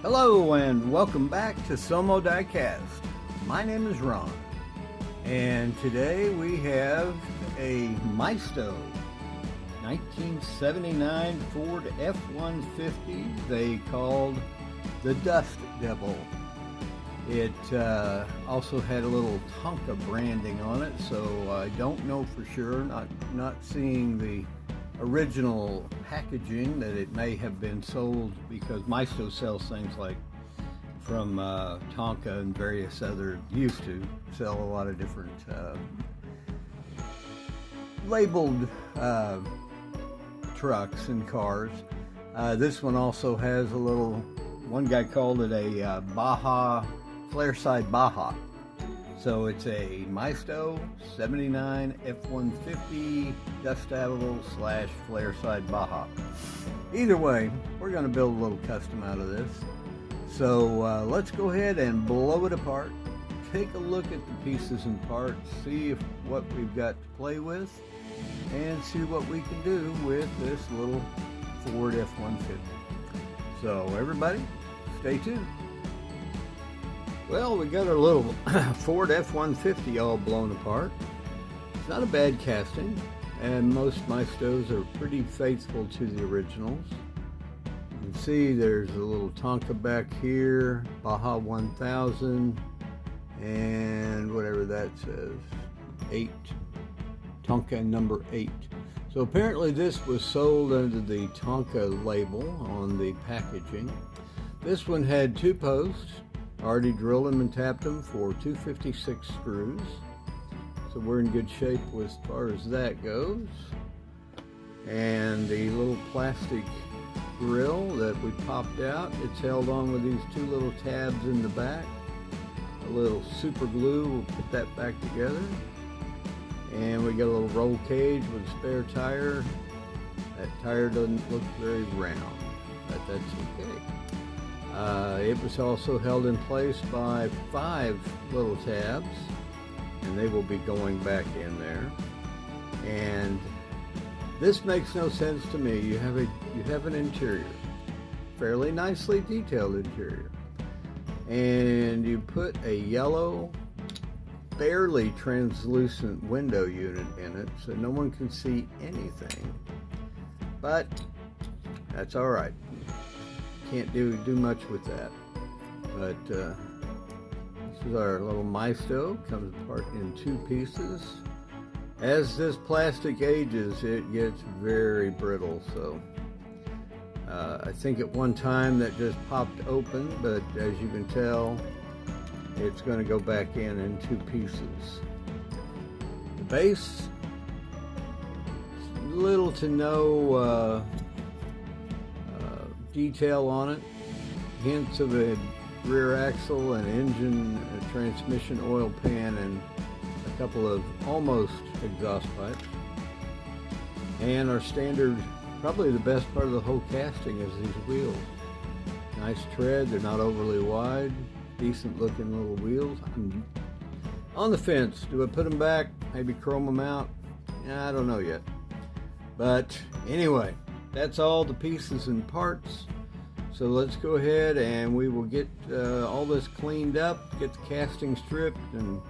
Hello and welcome back to SoMo Diecast. My name is Ron, and today we have a Maisto 1979 Ford F-150 they called the Dust Devil. It also had a little Tonka branding on it, so I don't know for sure, not seeing the original packaging, that it may have been sold, because Maisto sells things like from Tonka and various other, used to sell a lot of different labeled trucks and cars. This one also has a little, one guy called it a Baja, flare side Baja. So it's a Maisto 79 F-150 Dust Devil / flare side Baja. Either way, we're going to build a little custom out of this. So let's go ahead and blow it apart. Take a look at the pieces and parts, see what we've got to play with, and see what we can do with this little Ford F-150. So everybody, stay tuned. Well, we got our little Ford F-150 all blown apart. It's not a bad casting, and most Maistos are pretty faithful to the originals. You can see there's a little Tonka back here, Baja 1000, and whatever that says, 8, Tonka number 8. So apparently this was sold under the Tonka label on the packaging. This one had 2 posts. Already drilled them and tapped them for 256 screws. So we're in good shape as far as that goes. And the little plastic grill that we popped out, it's held on with these 2 little tabs in the back. A little super glue will put that back together. And we got a little roll cage with a spare tire. That tire doesn't look very round, but that's okay. It was also held in place by 5 little tabs, and they will be going back in there. And this makes no sense to me. You have an interior, fairly nicely detailed interior, and you put a yellow, barely translucent window unit in it, so no one can see anything. But that's all right. Can't do much with that. But this is our little Maisto. Comes apart in 2 pieces. As this plastic ages, it gets very brittle. So I think at one time that just popped open, but as you can tell, it's going to go back in 2 pieces. The base, little to no detail on it. Hints of a rear axle, an engine, a transmission oil pan, and a couple of almost exhaust pipes. And our standard, probably the best part of the whole casting, is these wheels. Nice tread, they're not overly wide, decent looking little wheels. I'm on the fence. Do I put them back, maybe chrome them out? I don't know yet. But anyway, that's all the pieces and parts. So let's go ahead and we will get all this cleaned up, get the casting stripped, and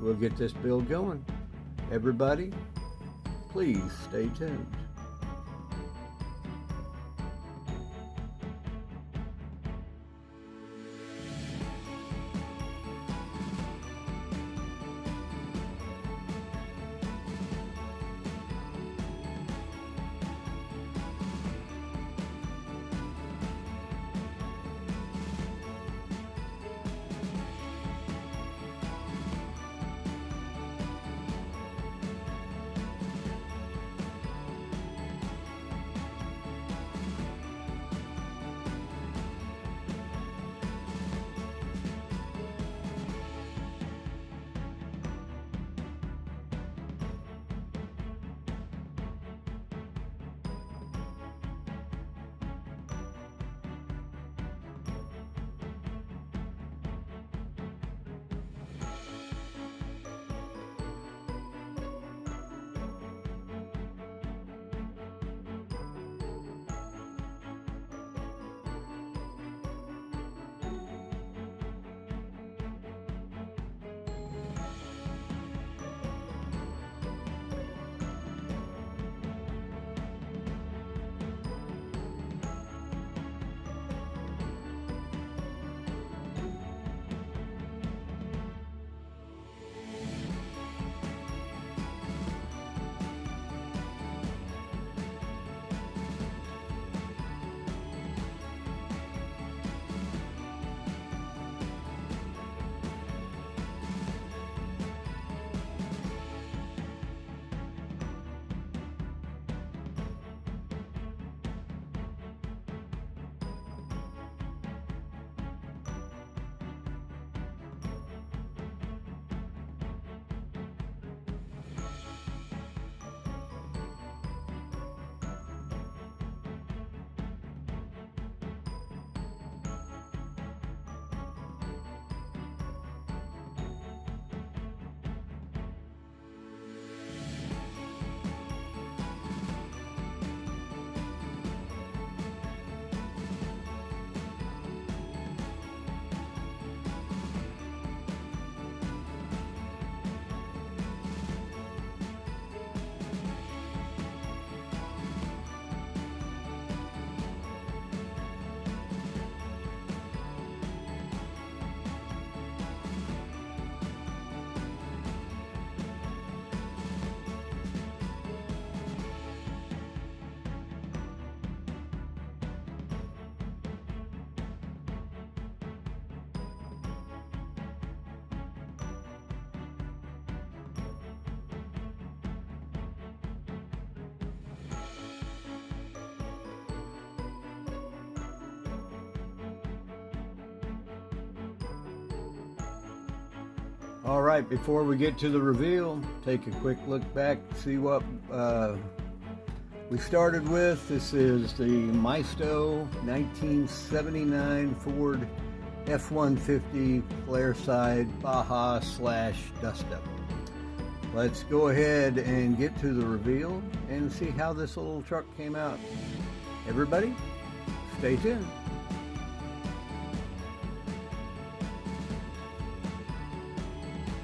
we'll get this build going. Everybody, please stay tuned. All right, before we get to the reveal, take a quick look back, see what we started with. This is the Maisto 1979 Ford F-150 flare side Baja / dust up. Let's go ahead and get to the reveal and see how this little truck came out. Everybody, stay tuned.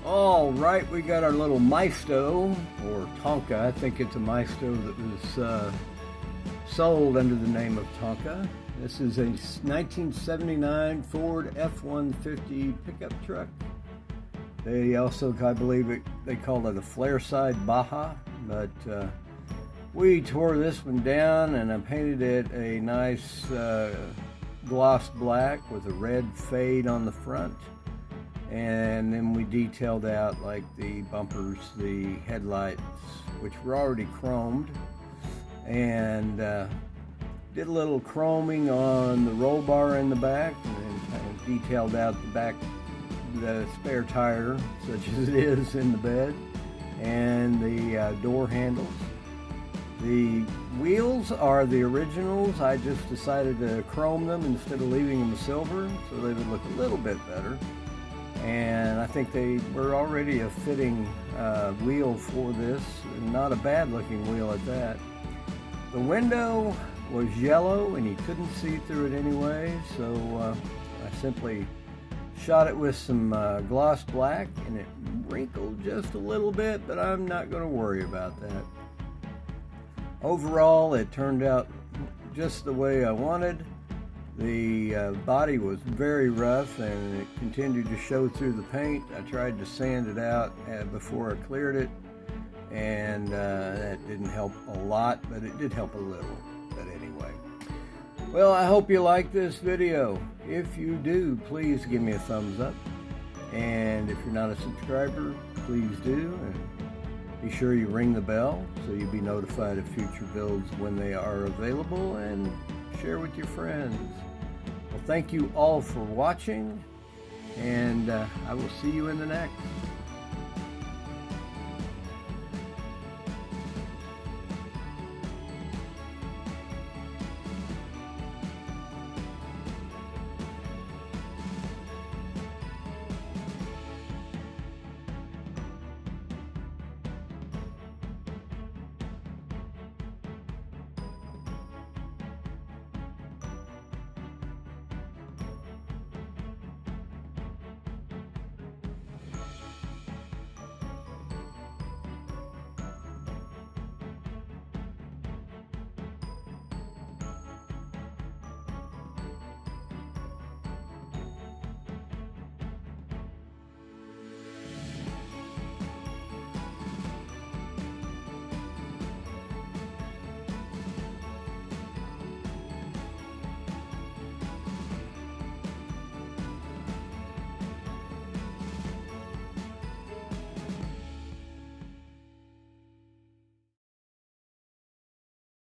All right, we got our little Maisto, or Tonka. I think it's a Maisto that was sold under the name of Tonka. This is a 1979 Ford F-150 pickup truck. They also, I believe, they call it a flare side Baja, but we tore this one down and I painted it a nice gloss black with a red fade on the front. And then we detailed out like the bumpers, the headlights, which were already chromed, and did a little chroming on the roll bar in the back, and then kind of detailed out the back, the spare tire, such as it is in the bed, and the door handles. The wheels are the originals. I just decided to chrome them instead of leaving them silver, so they would look a little bit better. And I think they were already a fitting wheel for this, not a bad looking wheel at that. The window was yellow and you couldn't see through it anyway, so I simply shot it with some gloss black, and it wrinkled just a little bit, but I'm not going to worry about that. Overall, it turned out just the way I wanted. The body was very rough and it continued to show through the paint. I tried to sand it out before I cleared it, and that didn't help a lot, but it did help a little. But anyway, well, I hope you like this video. If you do, please give me a thumbs up, and if you're not a subscriber, please do, and be sure you ring the bell so you'll be notified of future builds when they are available, and share with your friends. Well, thank you all for watching, and I will see you in the next.